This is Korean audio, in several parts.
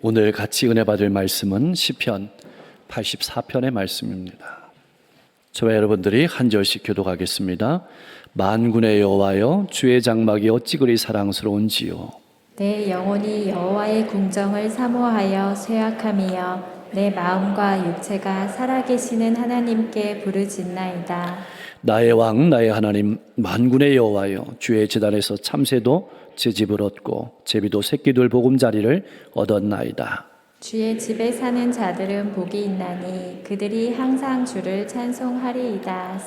오늘 같이 은혜 받을 말씀은 시편 84편의 말씀입니다. 저와 여러분들이 한 절씩 교독하겠습니다. 만군의 여호와여, 주의 장막이 어찌 그리 사랑스러운지요. 내 영혼이 여호와의 궁정을 사모하여 쇠약함이여 내 마음과 육체가 살아계시는 하나님께 부르짖나이다. 나의 왕 나의 하나님 만군의 여호와여, 주의 제단에서 참새도 제 집을 얻고 제비도 새끼들 보금자리를 얻었나이다. 주의 집에 사는 자들은 복이 있나니 그들이 항상 주를 찬송하리이다.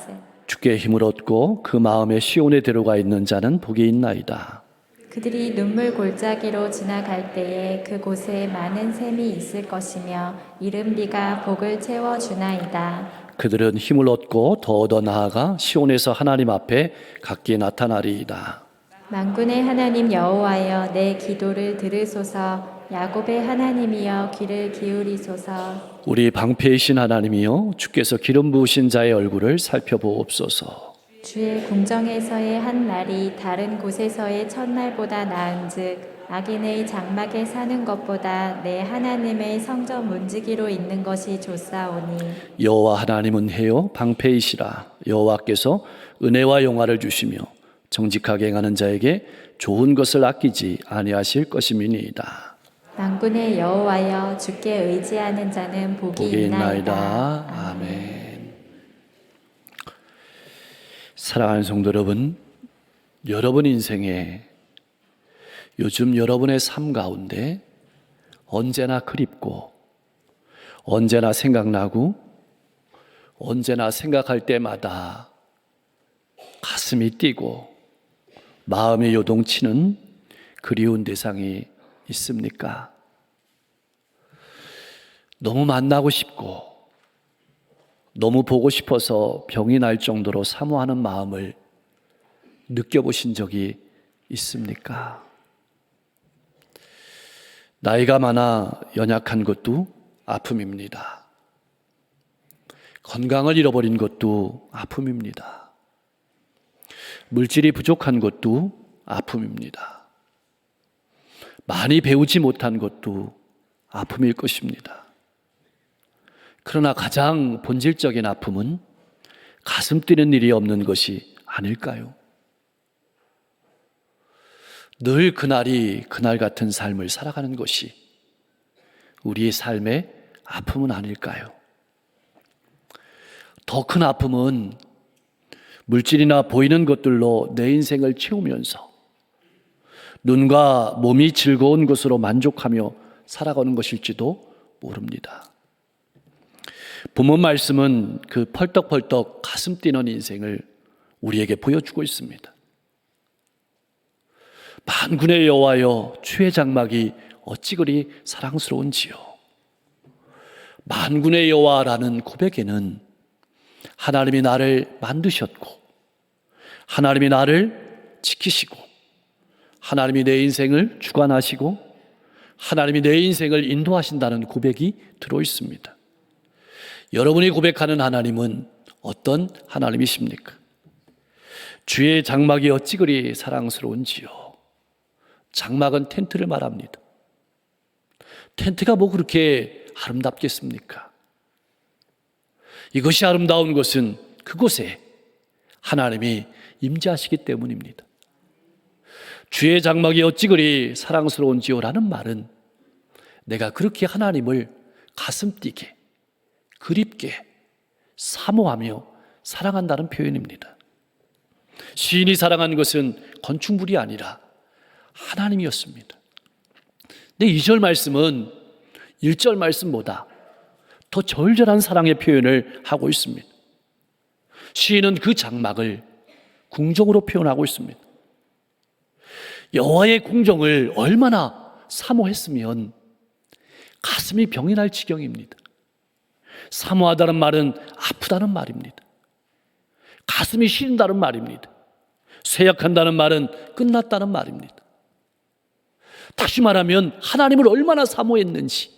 주께 힘을 얻고 그 마음에 시온에 들어가 있는 자는 복이 있나이다. 그들이 눈물 골짜기로 지나갈 때에 그곳에 많은 샘이 있을 것이며 이른 비가 복을 채워주나이다. 그들은 힘을 얻고 더 얻어 나아가 시온에서 하나님 앞에 각기 나타나리이다. 만군의 하나님 여호와여, 내 기도를 들으소서. 야곱의 하나님이여, 귀를 기울이소서. 우리 방패이신 하나님이여, 주께서 기름 부으신 자의 얼굴을 살펴보옵소서. 주의 궁정에서의 한 날이 다른 곳에서의 첫날보다 나은즉 악인의 장막에 사는 것보다 내 하나님의 성전 문지기로 있는 것이 좋사오니. 여호와 하나님은 해요 방패이시라. 여호와께서 은혜와 영화를 주시며 정직하게 행하는 자에게 좋은 것을 아끼지 아니하실 것임이니이다. 만군의 여호와여, 주께 의지하는 자는 복이 있나이다. 아멘. 사랑하는 성도 여러분, 여러분 인생에 요즘 여러분의 삶 가운데 언제나 그립고 언제나 생각나고 언제나 생각할 때마다 가슴이 뛰고 마음이 요동치는 그리운 대상이 있습니까? 너무 만나고 싶고 너무 보고 싶어서 병이 날 정도로 사모하는 마음을 느껴보신 적이 있습니까? 나이가 많아 연약한 것도 아픔입니다. 건강을 잃어버린 것도 아픔입니다. 물질이 부족한 것도 아픔입니다. 많이 배우지 못한 것도 아픔일 것입니다. 그러나 가장 본질적인 아픔은 가슴 뛰는 일이 없는 것이 아닐까요? 늘 그날이 그날 같은 삶을 살아가는 것이 우리의 삶의 아픔은 아닐까요? 더 큰 아픔은 물질이나 보이는 것들로 내 인생을 채우면서 눈과 몸이 즐거운 것으로 만족하며 살아가는 것일지도 모릅니다. 본문 말씀은 그 펄떡펄떡 가슴 뛰는 인생을 우리에게 보여주고 있습니다. 만군의 여호와여, 주의 장막이 어찌 그리 사랑스러운지요. 만군의 여호와라는 고백에는 하나님이 나를 만드셨고 하나님이 나를 지키시고 하나님이 내 인생을 주관하시고 하나님이 내 인생을 인도하신다는 고백이 들어있습니다. 여러분이 고백하는 하나님은 어떤 하나님이십니까? 주의 장막이 어찌 그리 사랑스러운지요. 장막은 텐트를 말합니다. 텐트가 뭐 그렇게 아름답겠습니까? 이것이 아름다운 것은 그곳에 하나님이 임재하시기 때문입니다. 주의 장막이 어찌 그리 사랑스러운지요라는 말은 내가 그렇게 하나님을 가슴 뛰게 그립게 사모하며 사랑한다는 표현입니다. 시인이 사랑한 것은 건축물이 아니라 하나님이었습니다. 근데 2절 말씀은 1절 말씀보다 더 절절한 사랑의 표현을 하고 있습니다. 시인은 그 장막을 궁정으로 표현하고 있습니다. 여호와의 궁정을 얼마나 사모했으면 가슴이 병이 날 지경입니다. 사모하다는 말은 아프다는 말입니다. 가슴이 시린다는 말입니다. 쇠약한다는 말은 끝났다는 말입니다. 다시 말하면 하나님을 얼마나 사모했는지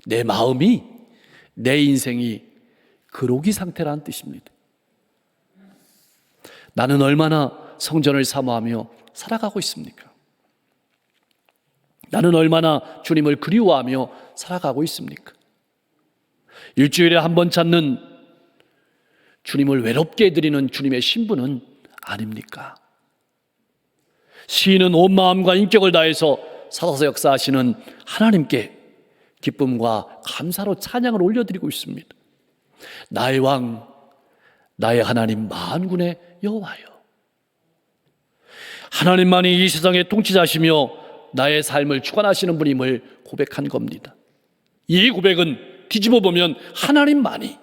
내 마음이 내 인생이 그로기 상태라는 뜻입니다. 나는 얼마나 성전을 사모하며 살아가고 있습니까? 나는 얼마나 주님을 그리워하며 살아가고 있습니까? 일주일에 한 번 찾는 주님을 외롭게 드리는 주님의 신부는 아닙니까? 시인은 온 마음과 인격을 다해서 살아서 역사하시는 하나님께 기쁨과 감사로 찬양을 올려드리고 있습니다. 나의 왕, 나의 하나님 만군의 여호와여. 하나님만이 이 세상의 통치자시며 나의 삶을 주관하시는 분임을 고백한 겁니다. 이 고백은 뒤집어 보면 하나님만이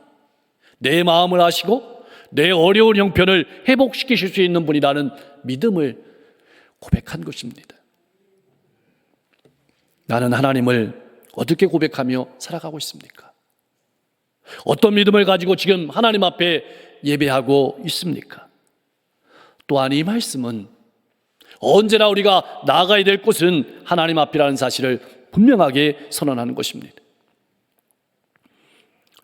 내 마음을 아시고 내 어려운 형편을 회복시키실 수 있는 분이라는 믿음을 고백한 것입니다. 나는 하나님을 어떻게 고백하며 살아가고 있습니까? 어떤 믿음을 가지고 지금 하나님 앞에 예배하고 있습니까? 또한 이 말씀은 언제나 우리가 나아가야 될 곳은 하나님 앞이라는 사실을 분명하게 선언하는 것입니다.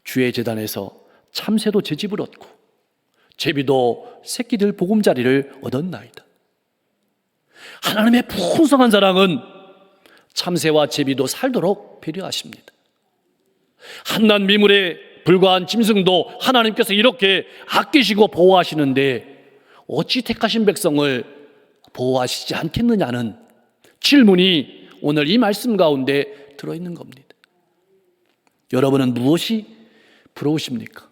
주의 제단에서 참새도 제 집을 얻고 제비도 새끼들 보금자리를 얻었나이다. 하나님의 풍성한 사랑은 참새와 제비도 살도록 배려하십니다. 한낱 미물에 불과한 짐승도 하나님께서 이렇게 아끼시고 보호하시는데 어찌 택하신 백성을 보호하시지 않겠느냐는 질문이 오늘 이 말씀 가운데 들어있는 겁니다. 여러분은 무엇이 부러우십니까?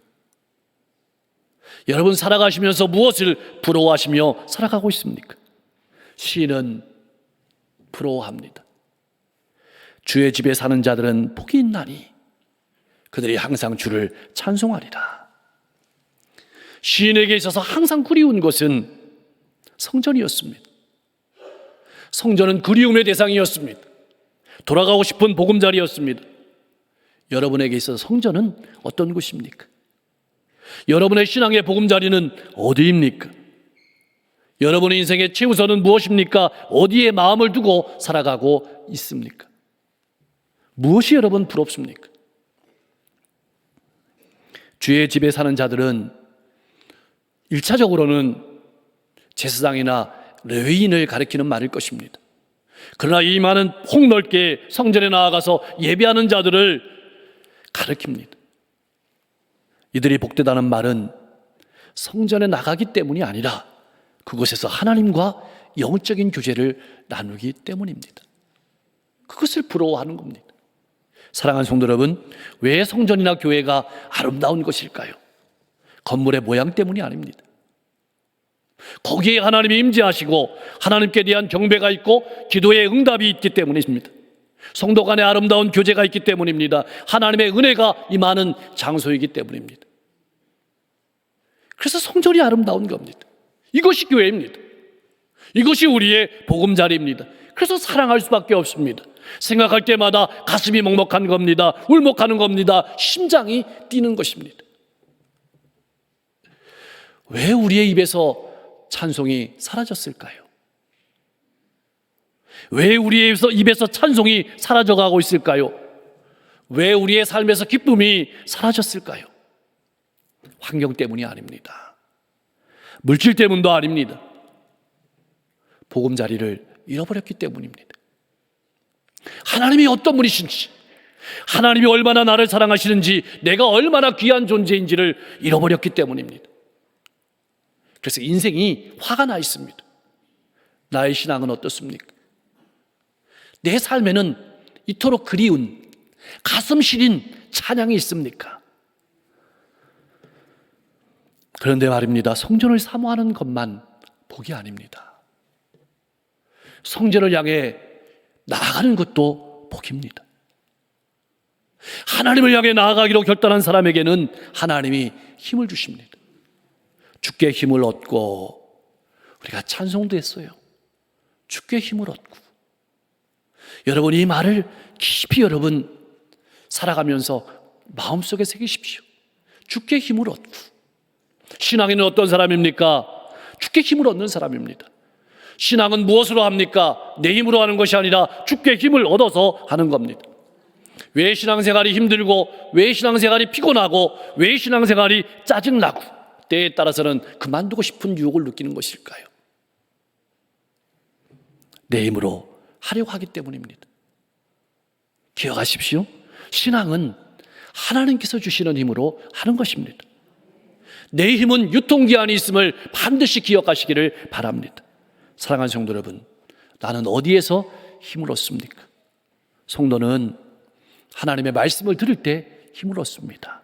여러분 살아가시면서 무엇을 부러워하시며 살아가고 있습니까? 시인은 부러워합니다. 주의 집에 사는 자들은 복이 있나니 그들이 항상 주를 찬송하리라. 시인에게 있어서 항상 그리운 것은 성전이었습니다. 성전은 그리움의 대상이었습니다. 돌아가고 싶은 보금자리였습니다. 여러분에게 있어서 성전은 어떤 곳입니까? 여러분의 신앙의 보금자리는 어디입니까? 여러분의 인생의 최우선은 무엇입니까? 어디에 마음을 두고 살아가고 있습니까? 무엇이 여러분 부럽습니까? 주의 집에 사는 자들은 1차적으로는 제사장이나 레위인을 가리키는 말일 것입니다. 그러나 이 말은 폭넓게 성전에 나아가서 예배하는 자들을 가리킵니다. 이들이 복되다는 말은 성전에 나가기 때문이 아니라 그곳에서 하나님과 영적인 교제를 나누기 때문입니다. 그것을 부러워하는 겁니다. 사랑하는 성도 여러분, 왜 성전이나 교회가 아름다운 것일까요? 건물의 모양 때문이 아닙니다. 거기에 하나님이 임재하시고 하나님께 대한 경배가 있고 기도의 응답이 있기 때문입니다. 성도 간에 아름다운 교제가 있기 때문입니다. 하나님의 은혜가 임하는 장소이기 때문입니다. 그래서 성전이 아름다운 겁니다. 이것이 교회입니다. 이것이 우리의 보금자리입니다. 그래서 사랑할 수밖에 없습니다. 생각할 때마다 가슴이 먹먹한 겁니다. 울먹하는 겁니다. 심장이 뛰는 것입니다. 왜 우리의 입에서 찬송이 사라졌을까요? 왜 우리의 입에서 찬송이 사라져가고 있을까요? 왜 우리의 삶에서 기쁨이 사라졌을까요? 환경 때문이 아닙니다. 물질 때문도 아닙니다. 보금자리를 잃어버렸기 때문입니다. 하나님이 어떤 분이신지, 하나님이 얼마나 나를 사랑하시는지, 내가 얼마나 귀한 존재인지를 잃어버렸기 때문입니다. 그래서 인생이 화가 나 있습니다. 나의 신앙은 어떻습니까? 내 삶에는 이토록 그리운 가슴 시린 찬양이 있습니까? 그런데 말입니다. 성전을 사모하는 것만 복이 아닙니다. 성전을 향해 나아가는 것도 복입니다. 하나님을 향해 나아가기로 결단한 사람에게는 하나님이 힘을 주십니다. 주께 힘을 얻고, 우리가 찬송도 했어요. 주께 힘을 얻고. 여러분, 이 말을 깊이 여러분 살아가면서 마음속에 새기십시오. 주께 힘을 얻고. 신앙인은 어떤 사람입니까? 주께 힘을 얻는 사람입니다. 신앙은 무엇으로 합니까? 내 힘으로 하는 것이 아니라 주께 힘을 얻어서 하는 겁니다. 왜 신앙생활이 힘들고, 왜 신앙생활이 피곤하고, 왜 신앙생활이 짜증나고, 때에 따라서는 그만두고 싶은 유혹을 느끼는 것일까요? 내 힘으로 하려고 하기 때문입니다. 기억하십시오. 신앙은 하나님께서 주시는 힘으로 하는 것입니다. 내 힘은 유통기한이 있음을 반드시 기억하시기를 바랍니다. 사랑하는 성도 여러분, 나는 어디에서 힘을 얻습니까? 성도는 하나님의 말씀을 들을 때 힘을 얻습니다.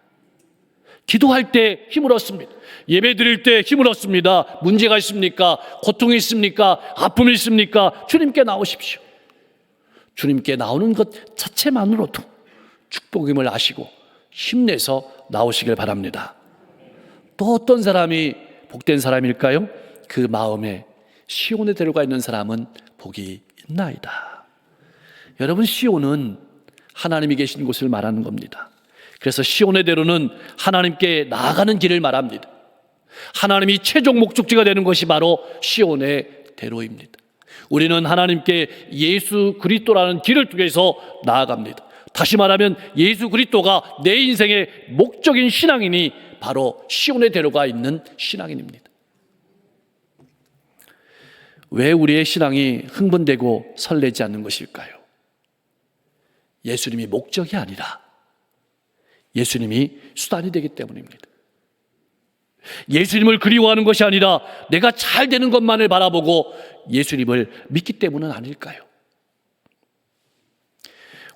기도할 때 힘을 얻습니다. 예배 드릴 때 힘을 얻습니다. 문제가 있습니까? 고통이 있습니까? 아픔이 있습니까? 주님께 나오십시오. 주님께 나오는 것 자체만으로도 축복임을 아시고 힘내서 나오시길 바랍니다. 또 어떤 사람이 복된 사람일까요? 그 마음에 시온에 데려가 있는 사람은 복이 있나이다. 여러분, 시온은 하나님이 계신 곳을 말하는 겁니다. 그래서 시온의 대로는 하나님께 나아가는 길을 말합니다. 하나님이 최종 목적지가 되는 것이 바로 시온의 대로입니다. 우리는 하나님께 예수 그리스도라는 길을 통해서 나아갑니다. 다시 말하면 예수 그리스도가 내 인생의 목적인 신앙인이 바로 시온의 대로가 있는 신앙인입니다. 왜 우리의 신앙이 흥분되고 설레지 않는 것일까요? 예수님이 목적이 아니라 예수님이 수단이 되기 때문입니다. 예수님을 그리워하는 것이 아니라 내가 잘 되는 것만을 바라보고 예수님을 믿기 때문은 아닐까요?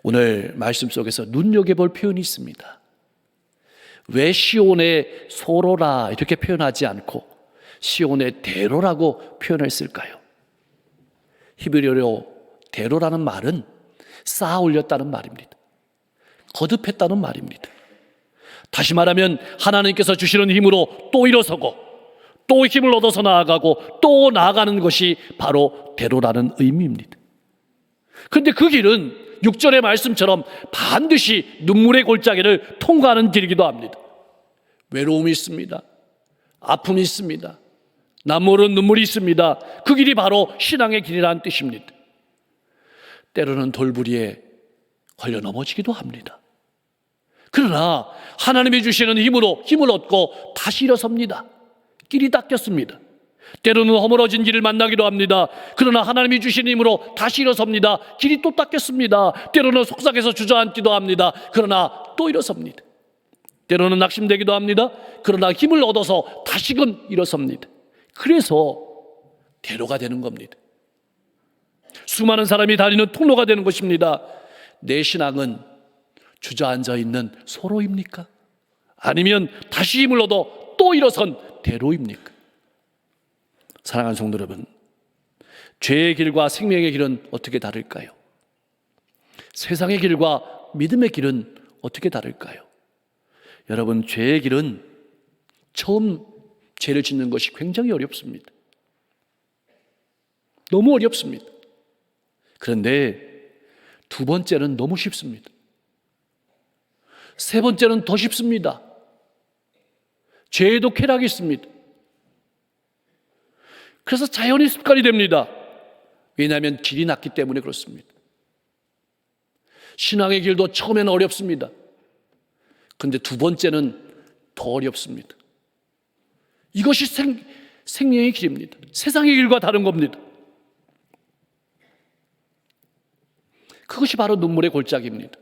오늘 말씀 속에서 눈여겨볼 표현이 있습니다. 왜 시온의 소로라 이렇게 표현하지 않고 시온의 대로라고 표현했을까요? 히브리어로 대로라는 말은 쌓아 올렸다는 말입니다. 거듭했다는 말입니다. 다시 말하면 하나님께서 주시는 힘으로 또 일어서고 또 힘을 얻어서 나아가고 또 나아가는 것이 바로 대로라는 의미입니다. 그런데 그 길은 6절의 말씀처럼 반드시 눈물의 골짜기를 통과하는 길이기도 합니다. 외로움이 있습니다. 아픔이 있습니다. 남모른 눈물이 있습니다. 그 길이 바로 신앙의 길이라는 뜻입니다. 때로는 돌부리에 걸려 넘어지기도 합니다. 그러나 하나님이 주시는 힘으로 힘을 얻고 다시 일어섭니다. 길이 닦였습니다. 때로는 허물어진 길을 만나기도 합니다. 그러나 하나님이 주신 힘으로 다시 일어섭니다. 길이 또 닦였습니다. 때로는 속삭여서 주저앉기도 합니다. 그러나 또 일어섭니다. 때로는 낙심되기도 합니다. 그러나 힘을 얻어서 다시금 일어섭니다. 그래서 대로가 되는 겁니다. 수많은 사람이 다니는 통로가 되는 것입니다. 내 신앙은 주저앉아 있는 소로입니까? 아니면 다시 힘을 얻어 또 일어선 대로입니까? 사랑하는 성도 여러분, 죄의 길과 생명의 길은 어떻게 다를까요? 세상의 길과 믿음의 길은 어떻게 다를까요? 여러분, 죄의 길은 처음 죄를 짓는 것이 굉장히 어렵습니다. 너무 어렵습니다. 그런데 두 번째는 너무 쉽습니다. 세 번째는 더 쉽습니다. 죄에도 쾌락이 있습니다. 그래서 자연히 습관이 됩니다. 왜냐하면 길이 낮기 때문에 그렇습니다. 신앙의 길도 처음에는 어렵습니다. 그런데 두 번째는 더 어렵습니다. 이것이 생명의 길입니다. 세상의 길과 다른 겁니다. 그것이 바로 눈물의 골짜기입니다.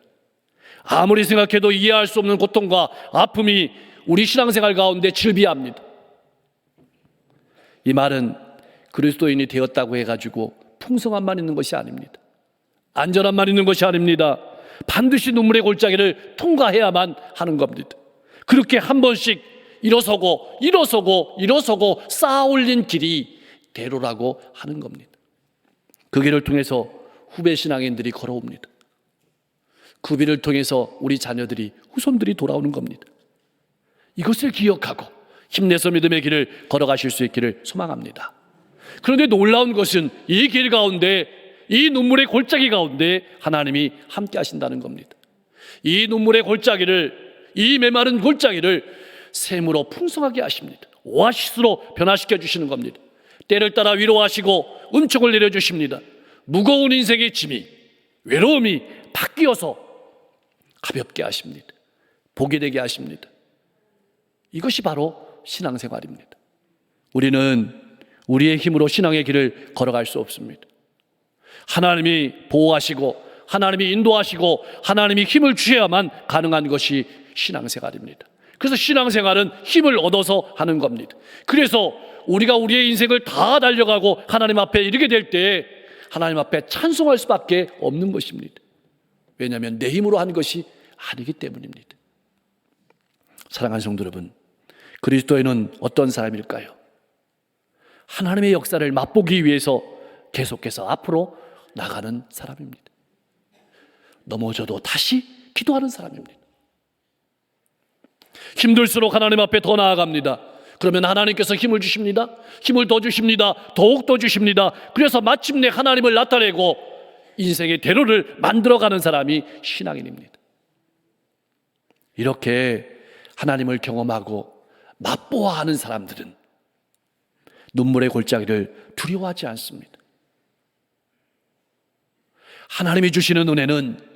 아무리 생각해도 이해할 수 없는 고통과 아픔이 우리 신앙생활 가운데 즐비합니다. 이 말은 그리스도인이 되었다고 해가지고 풍성함만 있는 것이 아닙니다. 안전함만 있는 것이 아닙니다. 반드시 눈물의 골짜기를 통과해야만 하는 겁니다. 그렇게 한 번씩 일어서고 쌓아 올린 길이 대로라고 하는 겁니다. 그 길을 통해서 후배 신앙인들이 걸어옵니다. 그 길을 통해서 우리 자녀들이 후손들이 돌아오는 겁니다. 이것을 기억하고 힘내서 믿음의 길을 걸어가실 수 있기를 소망합니다. 그런데 놀라운 것은 이 길 가운데, 이 눈물의 골짜기 가운데 하나님이 함께 하신다는 겁니다. 이 눈물의 골짜기를, 이 메마른 골짜기를 샘으로 풍성하게 하십니다. 오아시스로 변화시켜 주시는 겁니다. 때를 따라 위로하시고 은총을 내려주십니다. 무거운 인생의 짐이, 외로움이 바뀌어서 가볍게 하십니다. 복이 되게 하십니다. 이것이 바로 신앙생활입니다. 우리는 우리의 힘으로 신앙의 길을 걸어갈 수 없습니다. 하나님이 보호하시고 하나님이 인도하시고 하나님이 힘을 주셔야만 가능한 것이 신앙생활입니다. 그래서 신앙생활은 힘을 얻어서 하는 겁니다. 그래서 우리가 우리의 인생을 다 달려가고 하나님 앞에 이르게 될 때 하나님 앞에 찬송할 수밖에 없는 것입니다. 왜냐하면 내 힘으로 한 것이 아니기 때문입니다. 사랑하는 성도 여러분, 그리스도인은 어떤 사람일까요? 하나님의 역사를 맛보기 위해서 계속해서 앞으로 나가는 사람입니다. 넘어져도 다시 기도하는 사람입니다. 힘들수록 하나님 앞에 더 나아갑니다. 그러면 하나님께서 힘을 주십니다. 힘을 더 주십니다. 더욱 더 주십니다. 그래서 마침내 하나님을 나타내고 인생의 대로를 만들어가는 사람이 신앙인입니다. 이렇게 하나님을 경험하고 맛보아하는 사람들은 눈물의 골짜기를 두려워하지 않습니다. 하나님이 주시는 은혜는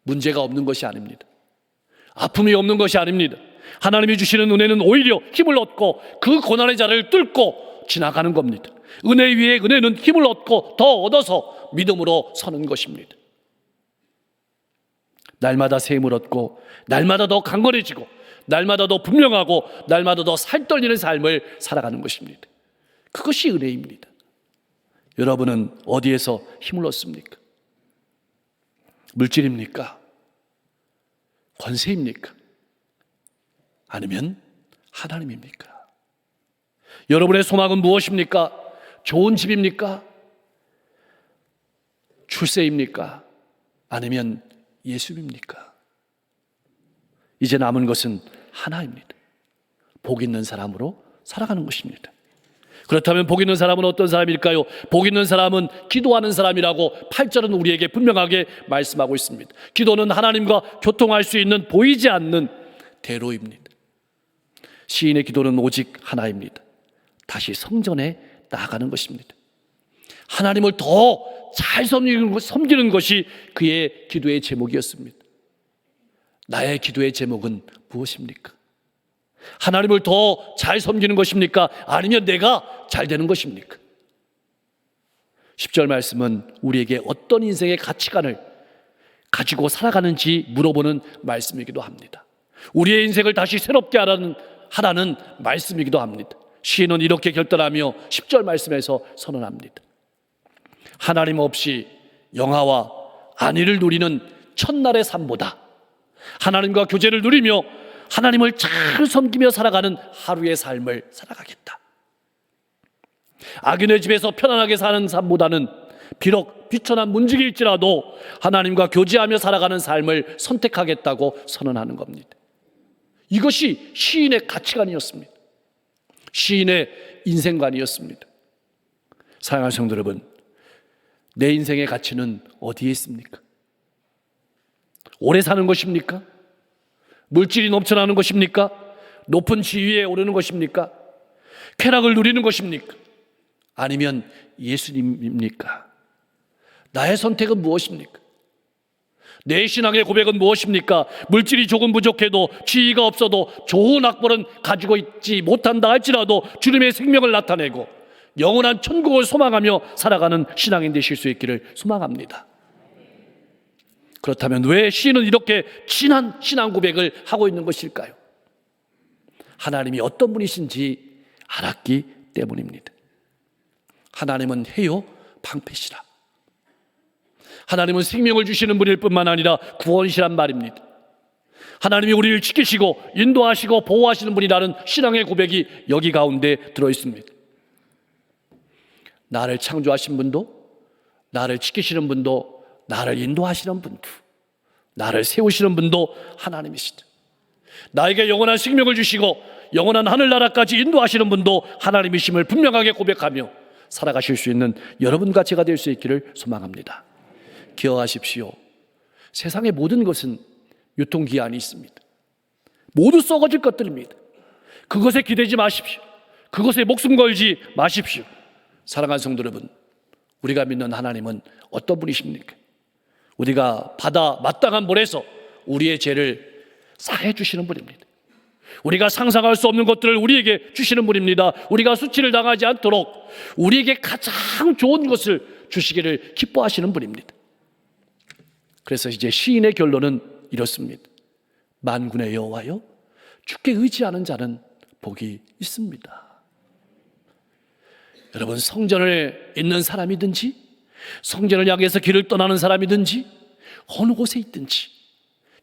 문제가 없는 것이 아닙니다. 아픔이 없는 것이 아닙니다. 하나님이 주시는 은혜는 오히려 힘을 얻고 그 고난의 자리를 뚫고 지나가는 겁니다. 은혜 위에 은혜는 힘을 얻고 더 얻어서 믿음으로 서는 것입니다. 날마다 새 힘을 얻고 날마다 더 강건해지고 날마다 더 분명하고 날마다 더 살떨리는 삶을 살아가는 것입니다. 그것이 은혜입니다. 여러분은 어디에서 힘을 얻습니까? 물질입니까? 권세입니까? 아니면 하나님입니까? 여러분의 소망은 무엇입니까? 좋은 집입니까? 출세입니까? 아니면 예수입니까? 이제 남은 것은 하나입니다. 복 있는 사람으로 살아가는 것입니다. 그렇다면 복 있는 사람은 어떤 사람일까요? 복 있는 사람은 기도하는 사람이라고 8절은 우리에게 분명하게 말씀하고 있습니다. 기도는 하나님과 교통할 수 있는 보이지 않는 대로입니다. 시인의 기도는 오직 하나입니다. 다시 성전에 나아가는 것입니다. 하나님을 더 잘 섬기는 것이 그의 기도의 제목이었습니다. 나의 기도의 제목은 무엇입니까? 하나님을 더 잘 섬기는 것입니까? 아니면 내가 잘 되는 것입니까? 10절 말씀은 우리에게 어떤 인생의 가치관을 가지고 살아가는지 물어보는 말씀이기도 합니다. 우리의 인생을 다시 새롭게 하라는 말씀이기도 합니다. 시인은 이렇게 결단하며 10절 말씀에서 선언합니다. 하나님 없이 영화와 안위를 누리는 첫날의 삶보다 하나님과 교제를 누리며 하나님을 잘 섬기며 살아가는 하루의 삶을 살아가겠다. 악인의 집에서 편안하게 사는 삶보다는 비록 비천한 문지기일지라도 하나님과 교제하며 살아가는 삶을 선택하겠다고 선언하는 겁니다. 이것이 시인의 가치관이었습니다. 시인의 인생관이었습니다. 사랑하는 성도 여러분, 내 인생의 가치는 어디에 있습니까? 오래 사는 것입니까? 물질이 넘쳐나는 것입니까? 높은 지위에 오르는 것입니까? 쾌락을 누리는 것입니까? 아니면 예수님입니까? 나의 선택은 무엇입니까? 내 신앙의 고백은 무엇입니까? 물질이 조금 부족해도 지위가 없어도 좋은 학벌은 가지고 있지 못한다 할지라도 주님의 생명을 나타내고 영원한 천국을 소망하며 살아가는 신앙인 되실 수 있기를 소망합니다. 그렇다면 왜 시인은 이렇게 진한 신앙 고백을 하고 있는 것일까요? 하나님이 어떤 분이신지 알았기 때문입니다. 하나님은 해요 방패시라. 하나님은 생명을 주시는 분일 뿐만 아니라 구원이시란 말입니다. 하나님이 우리를 지키시고 인도하시고 보호하시는 분이라는 신앙의 고백이 여기 가운데 들어있습니다. 나를 창조하신 분도, 나를 지키시는 분도, 나를 인도하시는 분도, 나를 세우시는 분도 하나님이시다. 나에게 영원한 생명을 주시고 영원한 하늘나라까지 인도하시는 분도 하나님이심을 분명하게 고백하며 살아가실 수 있는 여러분과 제가 될 수 있기를 소망합니다. 기억하십시오. 세상의 모든 것은 유통기한이 있습니다. 모두 썩어질 것들입니다. 그것에 기대지 마십시오. 그것에 목숨 걸지 마십시오. 사랑하는 성도 여러분, 우리가 믿는 하나님은 어떤 분이십니까? 우리가 받아 마땅한 벌에서 우리의 죄를 사해 주시는 분입니다. 우리가 상상할 수 없는 것들을 우리에게 주시는 분입니다. 우리가 수치를 당하지 않도록 우리에게 가장 좋은 것을 주시기를 기뻐하시는 분입니다. 그래서 이제 시인의 결론은 이렇습니다. 만군의 여호와여, 주께 의지하는 자는 복이 있습니다. 여러분, 성전을 있는 사람이든지 성전을 향해서 길을 떠나는 사람이든지 어느 곳에 있든지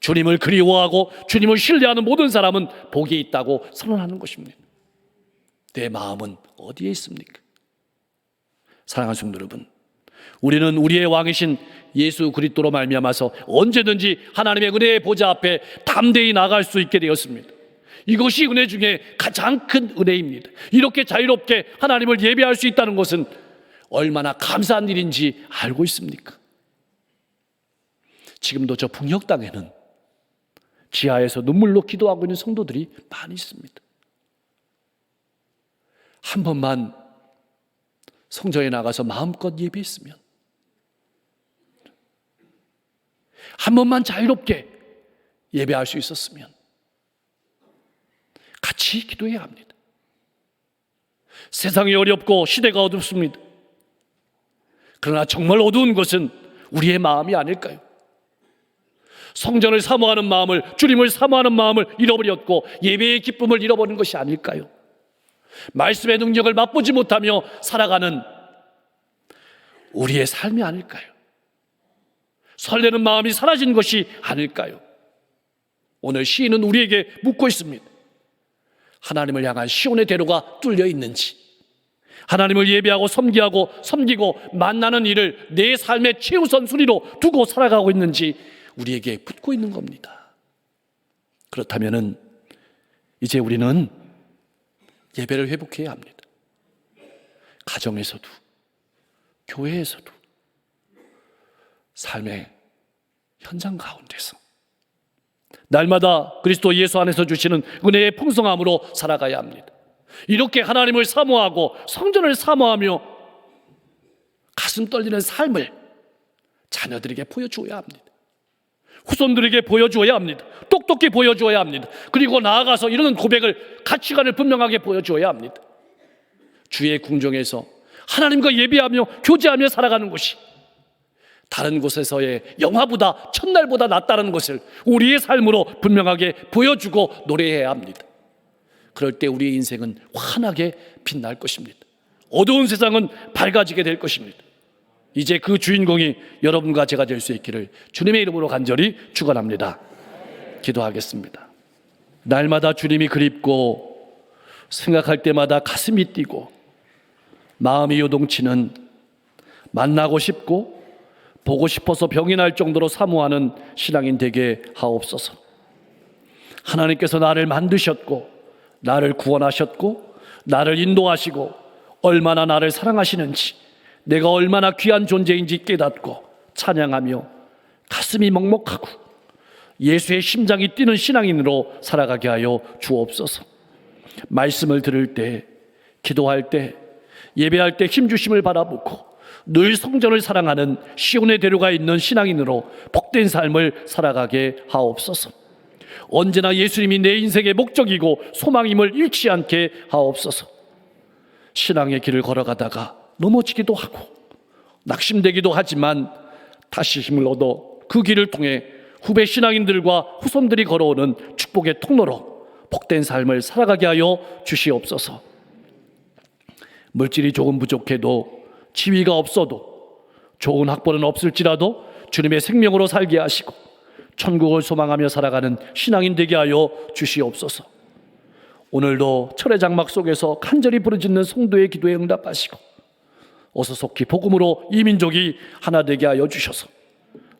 주님을 그리워하고 주님을 신뢰하는 모든 사람은 복이 있다고 선언하는 것입니다. 내 마음은 어디에 있습니까? 사랑하는 성도 여러분, 우리는 우리의 왕이신 예수 그리스도로 말미암아서 언제든지 하나님의 은혜의 보좌 앞에 담대히 나갈 수 있게 되었습니다. 이것이 은혜 중에 가장 큰 은혜입니다. 이렇게 자유롭게 하나님을 예배할 수 있다는 것은 얼마나 감사한 일인지 알고 있습니까? 지금도 저 북녘 땅에는 지하에서 눈물로 기도하고 있는 성도들이 많이 있습니다. 한 번만 성전에 나가서 마음껏 예배했으면, 한 번만 자유롭게 예배할 수 있었으면 같이 기도해야 합니다. 세상이 어렵고 시대가 어둡습니다. 그러나 정말 어두운 것은 우리의 마음이 아닐까요? 성전을 사모하는 마음을, 주님을 사모하는 마음을 잃어버렸고 예배의 기쁨을 잃어버린 것이 아닐까요? 말씀의 능력을 맛보지 못하며 살아가는 우리의 삶이 아닐까요? 설레는 마음이 사라진 것이 아닐까요? 오늘 시인은 우리에게 묻고 있습니다. 하나님을 향한 시온의 대로가 뚫려 있는지, 하나님을 예배하고 섬기고 만나는 일을 내 삶의 최우선 순위로 두고 살아가고 있는지 우리에게 묻고 있는 겁니다. 그렇다면 이제 우리는 예배를 회복해야 합니다. 가정에서도, 교회에서도, 삶의 현장 가운데서 날마다 그리스도 예수 안에서 주시는 은혜의 풍성함으로 살아가야 합니다. 이렇게 하나님을 사모하고 성전을 사모하며 가슴 떨리는 삶을 자녀들에게 보여주어야 합니다. 후손들에게 보여주어야 합니다. 똑똑히 보여주어야 합니다. 그리고 나아가서 이러는 고백을, 가치관을 분명하게 보여주어야 합니다. 주의 궁정에서 하나님과 예배하며 교제하며 살아가는 것이 다른 곳에서의 영화보다, 첫날보다 낫다는 것을 우리의 삶으로 분명하게 보여주고 노래해야 합니다. 그럴 때 우리의 인생은 환하게 빛날 것입니다. 어두운 세상은 밝아지게 될 것입니다. 이제 그 주인공이 여러분과 제가 될 수 있기를 주님의 이름으로 간절히 축원합니다. 기도하겠습니다. 날마다 주님이 그립고 생각할 때마다 가슴이 뛰고 마음이 요동치는, 만나고 싶고 보고 싶어서 병이 날 정도로 사모하는 신앙인 되게 하옵소서. 하나님께서 나를 만드셨고 나를 구원하셨고 나를 인도하시고 얼마나 나를 사랑하시는지, 내가 얼마나 귀한 존재인지 깨닫고 찬양하며 가슴이 먹먹하고 예수의 심장이 뛰는 신앙인으로 살아가게 하여 주옵소서. 말씀을 들을 때, 기도할 때, 예배할 때 힘주심을 바라보고 늘 성전을 사랑하는 시온의 대로가 있는 신앙인으로 복된 삶을 살아가게 하옵소서. 언제나 예수님이 내 인생의 목적이고 소망임을 잃지 않게 하옵소서. 신앙의 길을 걸어가다가 넘어지기도 하고 낙심되기도 하지만 다시 힘을 얻어 그 길을 통해 후배 신앙인들과 후손들이 걸어오는 축복의 통로로 복된 삶을 살아가게 하여 주시옵소서. 물질이 조금 부족해도, 지위가 없어도, 좋은 학벌은 없을지라도 주님의 생명으로 살게 하시고 천국을 소망하며 살아가는 신앙인 되게 하여 주시옵소서. 오늘도 철의 장막 속에서 간절히 부르짖는 성도의 기도에 응답하시고 어서 속히 복음으로 이 민족이 하나 되게 하여 주셔서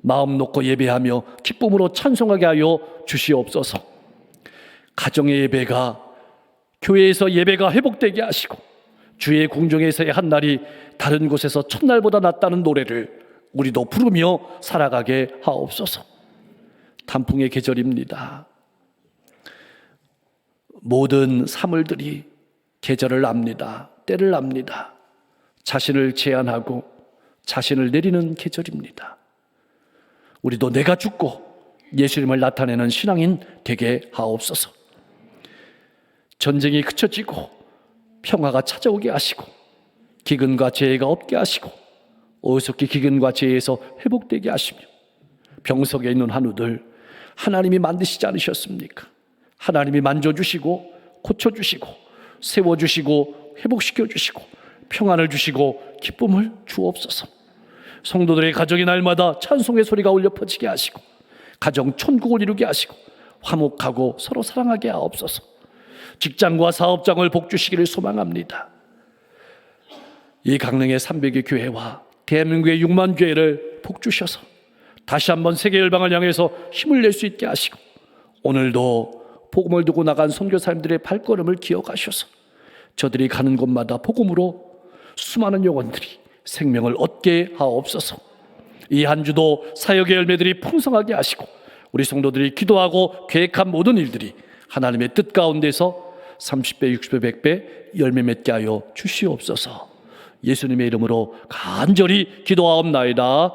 마음 놓고 예배하며 기쁨으로 찬송하게 하여 주시옵소서. 가정의 예배가, 교회에서 예배가 회복되게 하시고 주의 궁정에서의 한 날이 다른 곳에서 첫날보다 낫다는 노래를 우리도 부르며 살아가게 하옵소서. 단풍의 계절입니다. 모든 사물들이 계절을 압니다. 때를 압니다. 자신을 제한하고 자신을 내리는 계절입니다. 우리도 내가 죽고 예수님을 나타내는 신앙인 되게 하옵소서. 전쟁이 그쳐지고 평화가 찾아오게 하시고 기근과 재해가 없게 하시고 어리석게 기근과 재해에서 회복되게 하시며 병석에 있는 한우들 하나님이 만드시지 않으셨습니까? 하나님이 만져주시고 고쳐주시고 세워주시고 회복시켜주시고 평안을 주시고 기쁨을 주옵소서. 성도들의 가정이 날마다 찬송의 소리가 울려 퍼지게 하시고 가정 천국을 이루게 하시고 화목하고 서로 사랑하게 하옵소서. 직장과 사업장을 복주시기를 소망합니다. 이 강릉의 300여 교회와 대한민국의 6만 교회를 복주셔서 다시 한번 세계 열방을 향해서 힘을 낼 수 있게 하시고 오늘도 복음을 두고 나간 선교사님들의 발걸음을 기억하셔서 저들이 가는 곳마다 복음으로 수많은 영혼들이 생명을 얻게 하옵소서. 이 한 주도 사역의 열매들이 풍성하게 하시고 우리 성도들이 기도하고 계획한 모든 일들이 하나님의 뜻 가운데서 30배, 60배, 100배 열매 맺게 하여 주시옵소서. 예수님의 이름으로 간절히 기도하옵나이다.